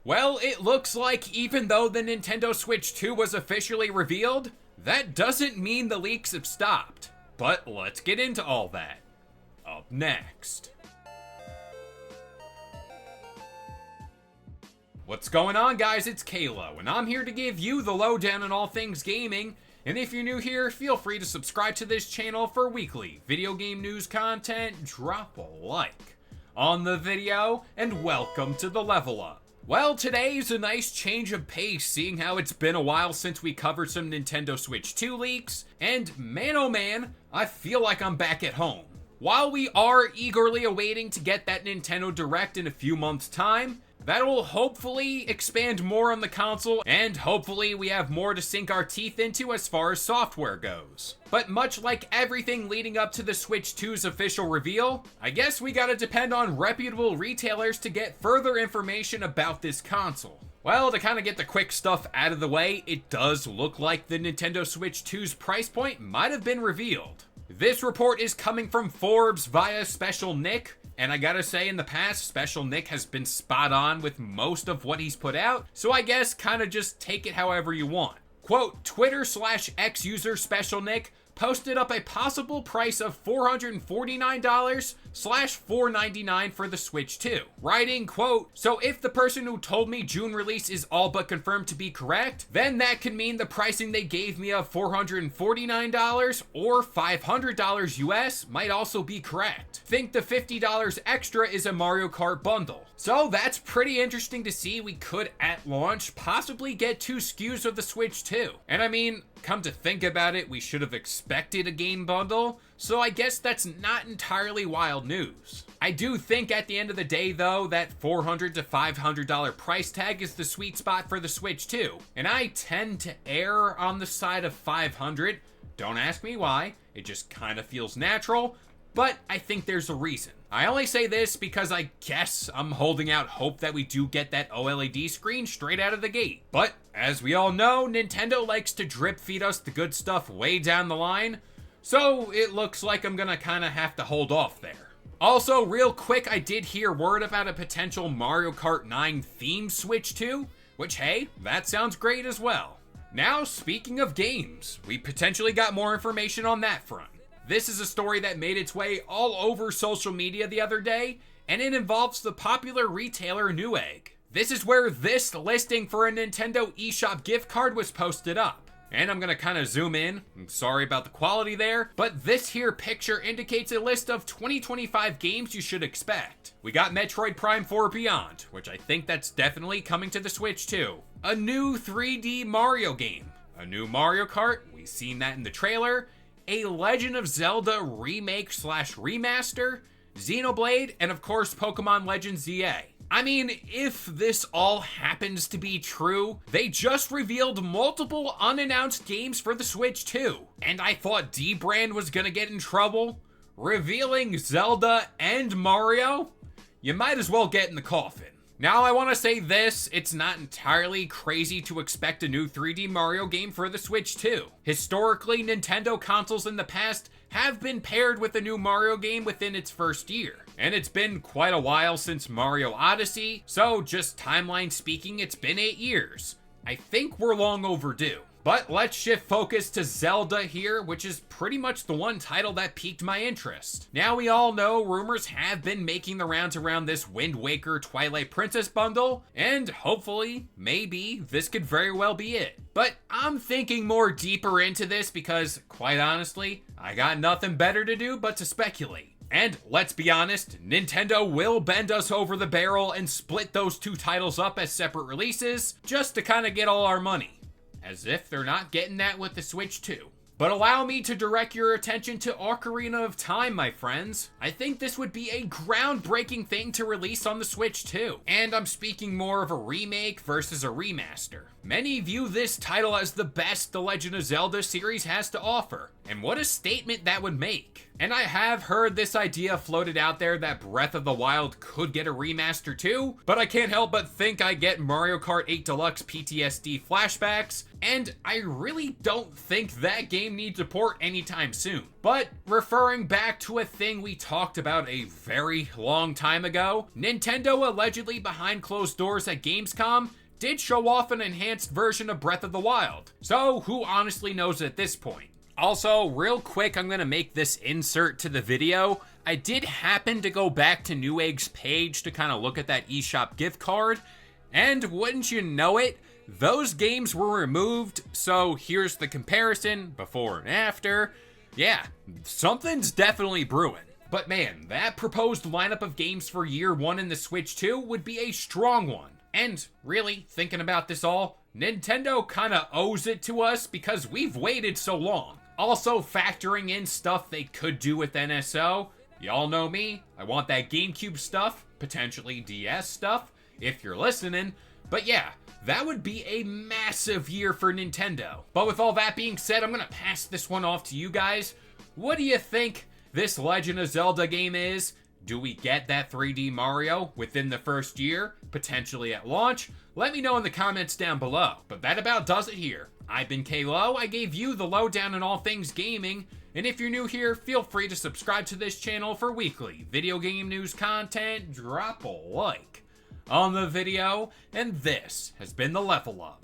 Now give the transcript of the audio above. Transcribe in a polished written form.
Well, it looks like even though the Nintendo Switch 2 was officially revealed, that doesn't mean the leaks have stopped. But let's get into all that. Up next. What's going on, guys? It's Kalo, and I'm here to give you the lowdown on all things gaming. And if you're new here, feel free to subscribe to this channel for weekly video game news content. Drop a like on the video, and welcome to the Level Up. Well, today's a nice change of pace, seeing how it's been a while since we covered some Nintendo Switch 2 leaks, and man oh man, I feel like I'm back at home. While we are eagerly awaiting to get that Nintendo Direct in a few months' time, that will hopefully expand more on the console, and hopefully we have more to sink our teeth into as far as software goes. But much like everything leading up to the Switch 2's official reveal, I guess we gotta depend on reputable retailers to get further information about this console. Well, to kind of get the quick stuff out of the way, it does look like the Nintendo Switch 2's price point might have been revealed. This report is coming from Forbes via Special Nick, and I gotta say, in the past, Special Nick has been spot on with most of what he's put out, so I guess kind of just take it however you want. Quote, Twitter/X user Special Nick posted up a possible price of $449/$499 for the Switch 2, writing, quote, so if the person who told me June release is all but confirmed to be correct, then that could mean the pricing they gave me of $449 or $500 US might also be correct. Think the $50 extra is a Mario Kart bundle. So that's pretty interesting to see. We could at launch possibly get 2 SKUs of the Switch 2. And I mean, come to think about it, we should have expected a game bundle, so I guess that's not entirely wild news. I do think at the end of the day though, that $400 to $500 price tag is the sweet spot for the Switch 2, and I tend to err on the side of $500. Don't ask me why, it just kind of feels natural, but I think there's a reason. I only say this because I guess I'm holding out hope that we do get that OLED screen straight out of the gate. But as we all know, Nintendo likes to drip feed us the good stuff way down the line, so it looks like I'm gonna kind of have to hold off there. Also, real quick, I did hear word about a potential Mario Kart 9 themed Switch 2, which hey, that sounds great as well. Now, speaking of games, we potentially got more information on that front. This is a story that made its way all over social media the other day, and it involves the popular retailer Newegg. This is where this listing for a Nintendo eShop gift card was posted up. And I'm gonna kind of zoom in. I'm sorry about the quality there, but this here picture indicates a list of 2025 games you should expect. We got Metroid Prime 4 Beyond, which I think that's definitely coming to the Switch too. A new 3D Mario game. A new Mario Kart, we've seen that in the trailer. A Legend of Zelda remake/remaster, Xenoblade, and of course Pokemon Legends ZA. I mean, if this all happens to be true, they just revealed multiple unannounced games for the Switch 2. And I thought D-Brand was gonna get in trouble. Revealing Zelda and Mario? You might as well get in the coffin. Now I want to say this, it's not entirely crazy to expect a new 3D Mario game for the Switch 2. Historically, Nintendo consoles in the past have been paired with a new Mario game within its first year. And it's been quite a while since Mario Odyssey, so just timeline speaking, it's been 8 years. I think we're long overdue. But let's shift focus to Zelda here, which is pretty much the one title that piqued my interest. Now we all know rumors have been making the rounds around this Wind Waker Twilight Princess bundle, and hopefully, maybe, this could very well be it. But I'm thinking more deeper into this because, quite honestly, I got nothing better to do but to speculate. And let's be honest, Nintendo will bend us over the barrel and split those 2 titles up as separate releases, just to kind of get all our money. As if they're not getting that with the Switch 2. But allow me to direct your attention to Ocarina of Time, my friends. I think this would be a groundbreaking thing to release on the Switch 2. And I'm speaking more of a remake versus a remaster. Many view this title as the best the Legend of Zelda series has to offer. And what a statement that would make. And I have heard this idea floated out there that Breath of the Wild could get a remaster too, but I can't help but think I get Mario Kart 8 Deluxe PTSD flashbacks and I really don't think that game needs a port anytime soon. But referring back to a thing we talked about a very long time ago, Nintendo allegedly behind closed doors at Gamescom did show off an enhanced version of Breath of the Wild. So who honestly knows at this point? Also, real quick, I'm gonna make this insert to the video. I did happen to go back to Newegg's page to kind of look at that eShop gift card, and wouldn't you know it, those games were removed. So here's the comparison, before and after. Yeah, something's definitely brewing. But man, that proposed lineup of games for year one in the Switch 2 would be a strong one. And really, thinking about this all, Nintendo kinda owes it to us because we've waited so long. Also factoring in stuff they could do with NSO. Y'all know me, I want that GameCube stuff, potentially DS stuff, if you're listening. But yeah, that would be a massive year for Nintendo. But with all that being said, I'm gonna pass this one off to you guys. What do you think this Legend of Zelda game is? Do we get that 3D Mario within the first year, potentially at launch? Let me know in the comments down below. But that about does it here. I've been K-Lo, I gave you the lowdown on all things gaming, and if you're new here, feel free to subscribe to this channel for weekly video game news content, drop a like on the video, and this has been the Level Up.